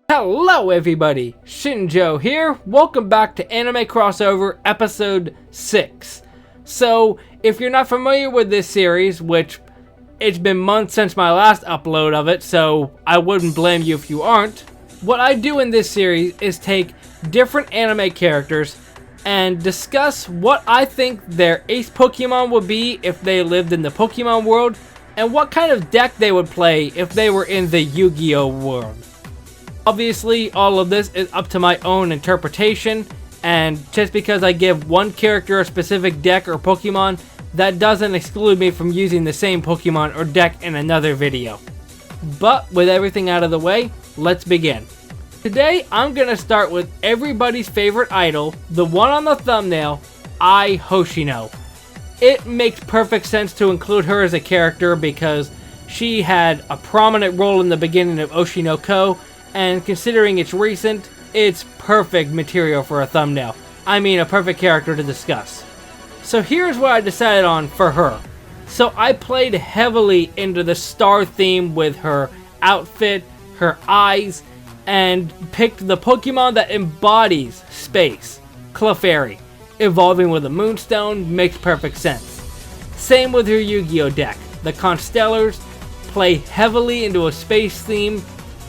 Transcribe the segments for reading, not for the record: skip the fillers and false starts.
Hello everybody, Shinjo here. Welcome back to Anime Crossover Episode 6. So, if you're not familiar with this series, which it's been months since my last upload of it, so I wouldn't blame you if you aren't. What I do in this series is take different anime characters and discuss what I think their ace Pokemon would be if they lived in the Pokemon world, and what kind of deck they would play if they were in the Yu-Gi-Oh world. Obviously, all of this is up to my own interpretation, and just because I give one character a specific deck or Pokemon, that doesn't exclude me from using the same Pokemon or deck in another video. But with everything out of the way, let's begin. Today, I'm going to start with everybody's favorite idol, the one on the thumbnail, Ai Hoshino. It makes perfect sense to include her as a character because she had a prominent role in the beginning of Oshinoko, and considering it's recent, it's perfect material for a thumbnail. I mean, a perfect character to discuss. So here's what I decided on for her. So I played heavily into the star theme with her outfit, her eyes, and picked the Pokemon that embodies space, Clefairy. Evolving with a Moonstone makes perfect sense. Same with her Yu-Gi-Oh deck. The Constellars play heavily into a space theme.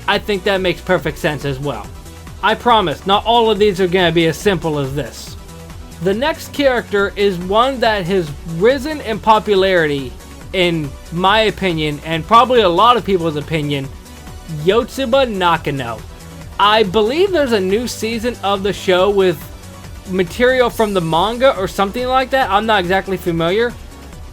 I think that makes perfect sense as well. I promise, not all of these are going to be as simple as this. The next character is one that has risen in popularity, in my opinion, and probably a lot of people's opinion, Yotsuba Nakano. I believe there's a new season of the show with material from the manga or something like that. I'm not exactly familiar.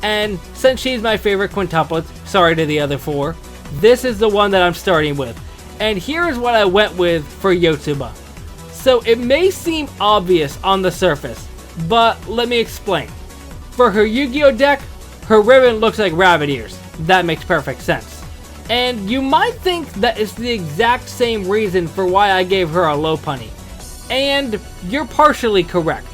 And since she's my favorite quintuplet, sorry to the other four, this is the one that I'm starting with. And here's what I went with for Yotsuba. So it may seem obvious on the surface, but let me explain. For her Yu-Gi-Oh deck, her ribbon looks like rabbit ears. That makes perfect sense. And you might think that it's the exact same reason for why I gave her a Lopunny. And you're partially correct.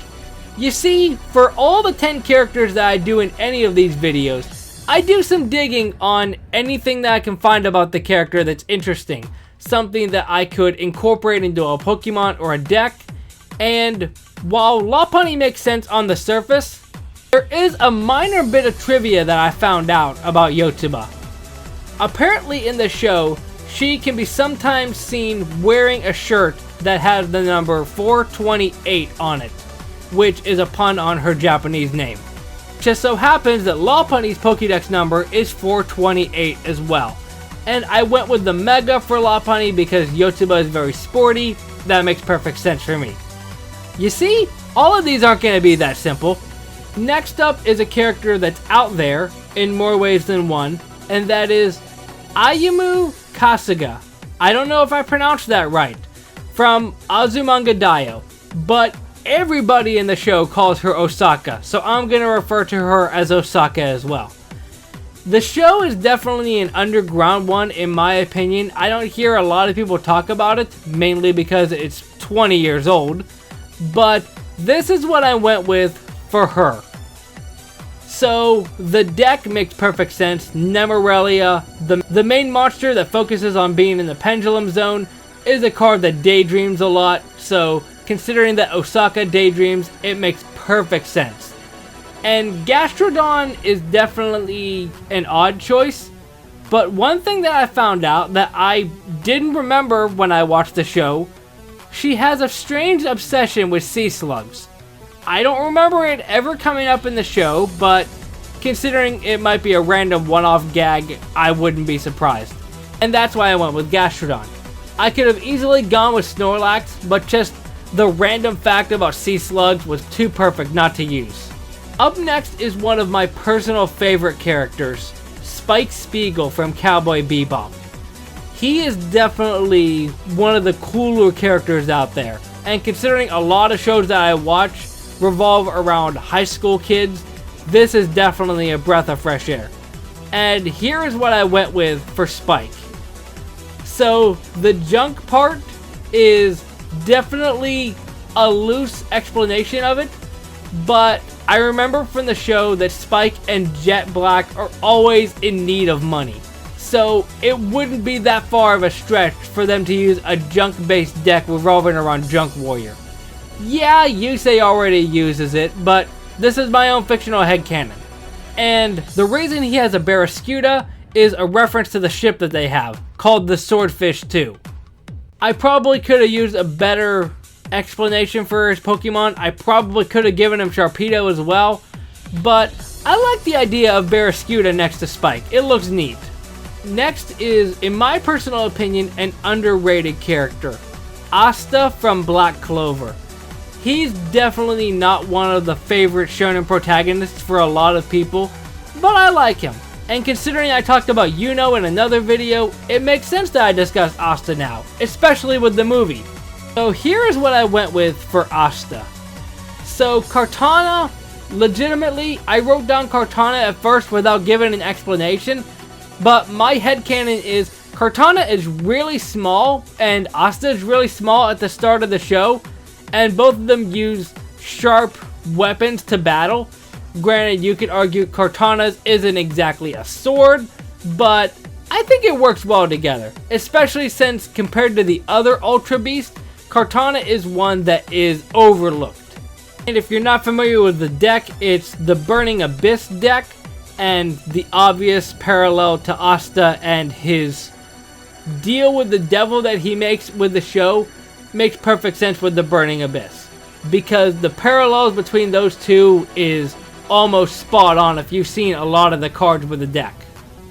You see, for all the 10 characters that I do in any of these videos, I do some digging on anything that I can find about the character that's interesting. Something that I could incorporate into a Pokemon or a deck. And while Lopunny makes sense on the surface, there is a minor bit of trivia that I found out about Yotsuba. Apparently in the show, she can be sometimes seen wearing a shirt that has the number 428 on it, which is a pun on her Japanese name. Just so happens that Lopunny's Pokédex number is 428 as well. And I went with the Mega for Lopunny because Yotsuba is very sporty. That makes perfect sense for me. You see, all of these aren't going to be that simple. Next up is a character that's out there in more ways than one, and that is Ayumu Kasuga. I don't know if I pronounced that right. From Azumanga Daioh, but everybody in the show calls her Osaka, so I'm going to refer to her as Osaka as well. The show is definitely an underground one in my opinion. I don't hear a lot of people talk about it, mainly because it's 20 years old, but this is what I went with for her. So the deck makes perfect sense. Nemorelia, the main monster that focuses on being in the pendulum zone, is a card that daydreams a lot, so considering that Osaka daydreams, it makes perfect sense. And Gastrodon is definitely an odd choice, but one thing that I found out that I didn't remember when I watched the show, she has a strange obsession with sea slugs. I don't remember it ever coming up in the show, but considering it might be a random one-off gag, I wouldn't be surprised. And that's why I went with Gastrodon. I could have easily gone with Snorlax, but just the random fact about sea slugs was too perfect not to use. Up next is one of my personal favorite characters, Spike Spiegel from Cowboy Bebop. He is definitely one of the cooler characters out there, and considering a lot of shows that I watch revolve around high school kids, this is definitely a breath of fresh air. And here is what I went with for Spike. So the junk part is definitely a loose explanation of it, but I remember from the show that Spike and Jet Black are always in need of money. So it wouldn't be that far of a stretch for them to use a junk-based deck revolving around Junk Warrior. Yeah, Yusei already uses it, but this is my own fictional headcanon. And the reason he has a Barraskewda is a reference to the ship that they have, called the Swordfish 2. I probably could have used a better explanation for his Pokemon. I probably could have given him Sharpedo as well, but I like the idea of Barraskewda next to Spike. It looks neat. Next is, in my personal opinion, an underrated character. Asta from Black Clover. He's definitely not one of the favorite shonen protagonists for a lot of people, but I like him. And considering I talked about Yuno in another video, it makes sense that I discuss Asta now, especially with the movie. So here's what I went with for Asta. So Kartana, legitimately, I wrote down Kartana at first without giving an explanation, but my headcanon is Kartana is really small and Asta is really small at the start of the show, and both of them use sharp weapons to battle. Granted, you could argue Kartana's isn't exactly a sword, but I think it works well together, especially since compared to the other Ultra Beast, Kartana is one that is overlooked. And if you're not familiar with the deck, it's the Burning Abyss deck, and the obvious parallel to Asta and his deal with the devil that he makes with the show makes perfect sense with the Burning Abyss, because the parallels between those two is almost spot on if you've seen a lot of the cards with the deck.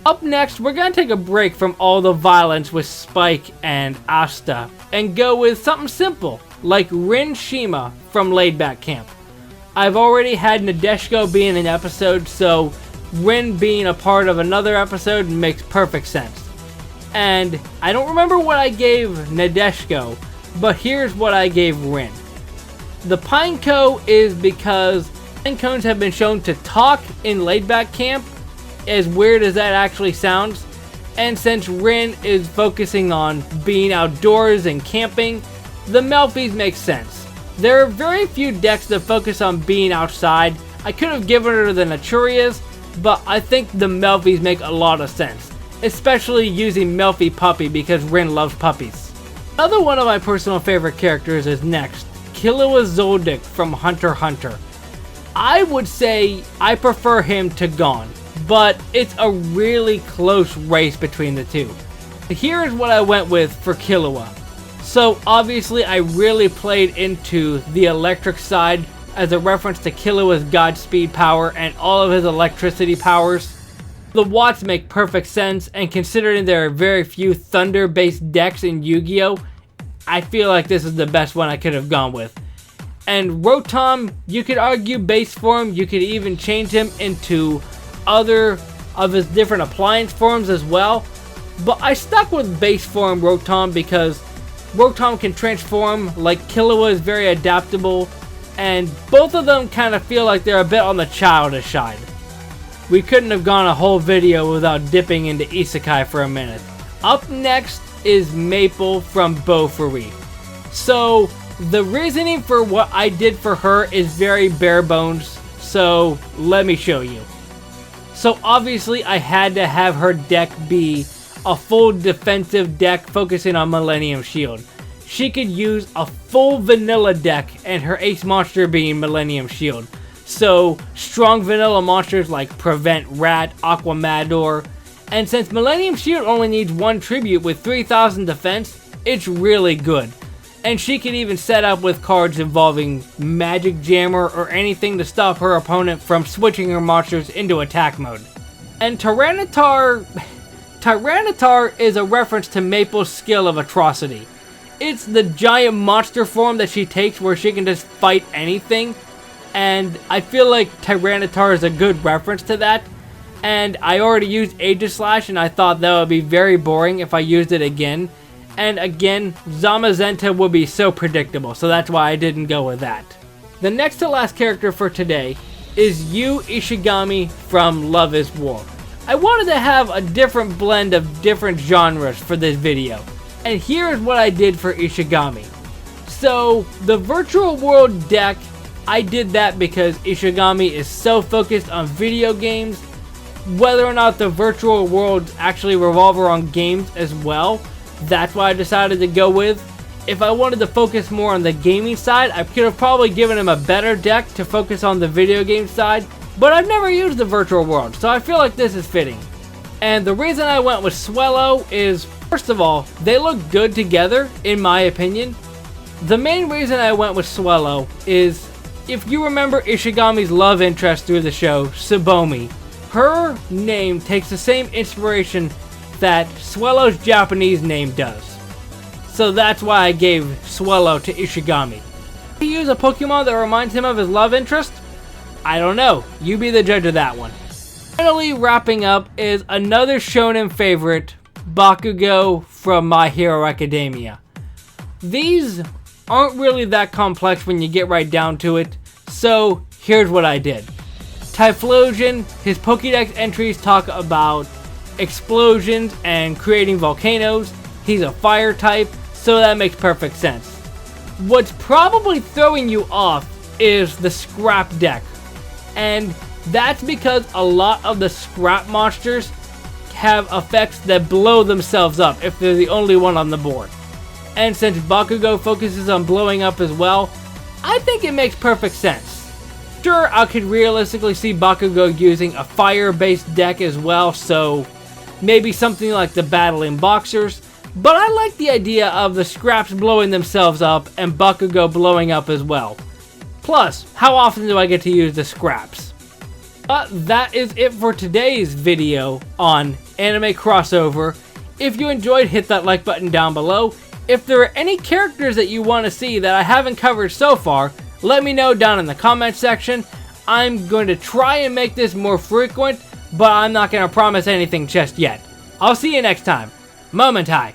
Up next, we're going to take a break from all the violence with Spike and Asta and go with something simple like Rin Shima from Laid Back Camp. I've already had Nadeshiko be in an episode, so Rin being a part of another episode makes perfect sense. And I don't remember what I gave Nadeshiko, but here's what I gave Rin. The Pineco is because Pinecones have been shown to talk in Laid Back Camp, as weird as that actually sounds, and since Rin is focusing on being outdoors and camping, the Melfies make sense. There are very few decks that focus on being outside. I could have given her the Naturias, but I think the Melfies make a lot of sense, especially using Melfie Puppy because Rin loves puppies. Another one of my personal favorite characters is next, Killua Zoldyck from Hunter x Hunter. I would say I prefer him to Gon, but it's a really close race between the two. Here's what I went with for Killua. So obviously I really played into the electric side as a reference to Killua's Godspeed power and all of his electricity powers. The Watts make perfect sense, and considering there are very few thunder-based decks in Yu-Gi-Oh!, I feel like this is the best one I could have gone with. And Rotom, you could argue base form, you could even change him into other of his different appliance forms as well. But I stuck with base form Rotom because Rotom can transform, like Killua is very adaptable, and both of them kind of feel like they're a bit on the childish side. We couldn't have gone a whole video without dipping into Isekai for a minute. Up next is Maple from Bofuri. So the reasoning for what I did for her is very bare bones, so let me show you. So obviously I had to have her deck be a full defensive deck focusing on Millennium Shield. She could use a full vanilla deck and her ace monster being Millennium Shield. So strong vanilla monsters like Prevent Rat, Aquamador, and since Millennium Shield only needs one tribute with 3000 defense, it's really good. And she can even set up with cards involving Magic Jammer or anything to stop her opponent from switching her monsters into attack mode. And Tyranitar is a reference to Maple's skill of Atrocity. It's the giant monster form that she takes where she can just fight anything. And I feel like Tyranitar is a good reference to that. And I already used Aegislash and I thought that would be very boring if I used it again. And again, Zamazenta would be so predictable, so that's why I didn't go with that. The next to last character for today is Yu Ishigami from Love is War. I wanted to have a different blend of different genres for this video, and here's what I did for Ishigami. So, the Virtual World deck, I did that because Ishigami is so focused on video games, whether or not the virtual worlds actually revolve around games as well. That's why I decided to go with. If I wanted to focus more on the gaming side, I could have probably given him a better deck to focus on the video game side, but I've never used the virtual world, so I feel like this is fitting. And the reason I went with Swellow is, first of all, they look good together, in my opinion. The main reason I went with Swellow is, if you remember Ishigami's love interest through the show, Tsubomi, her name takes the same inspiration that Swellow's Japanese name does. So that's why I gave Swellow to Ishigami. Did he use a Pokemon that reminds him of his love interest? I don't know. You be the judge of that one. Finally, wrapping up is another shonen favorite, Bakugo from My Hero Academia. These aren't really that complex when you get right down to it, so here's what I did. Typhlosion, his Pokédex entries talk about explosions and creating volcanoes. He's a fire type, so that makes perfect sense. What's probably throwing you off is the scrap deck, and that's because a lot of the scrap monsters have effects that blow themselves up if they're the only one on the board. And since Bakugo focuses on blowing up as well, I think it makes perfect sense. Sure, I could realistically see Bakugo using a fire-based deck as well, so maybe something like the Battling Boxers, but I like the idea of the scraps blowing themselves up and Bakugo blowing up as well. Plus, how often do I get to use the scraps? But that is it for today's video on Anime Crossover. If you enjoyed, hit that like button down below. If there are any characters that you want to see that I haven't covered so far, let me know down in the comment section. I'm going to try and make this more frequent, but I'm not going to promise anything just yet. I'll see you next time. Momentai.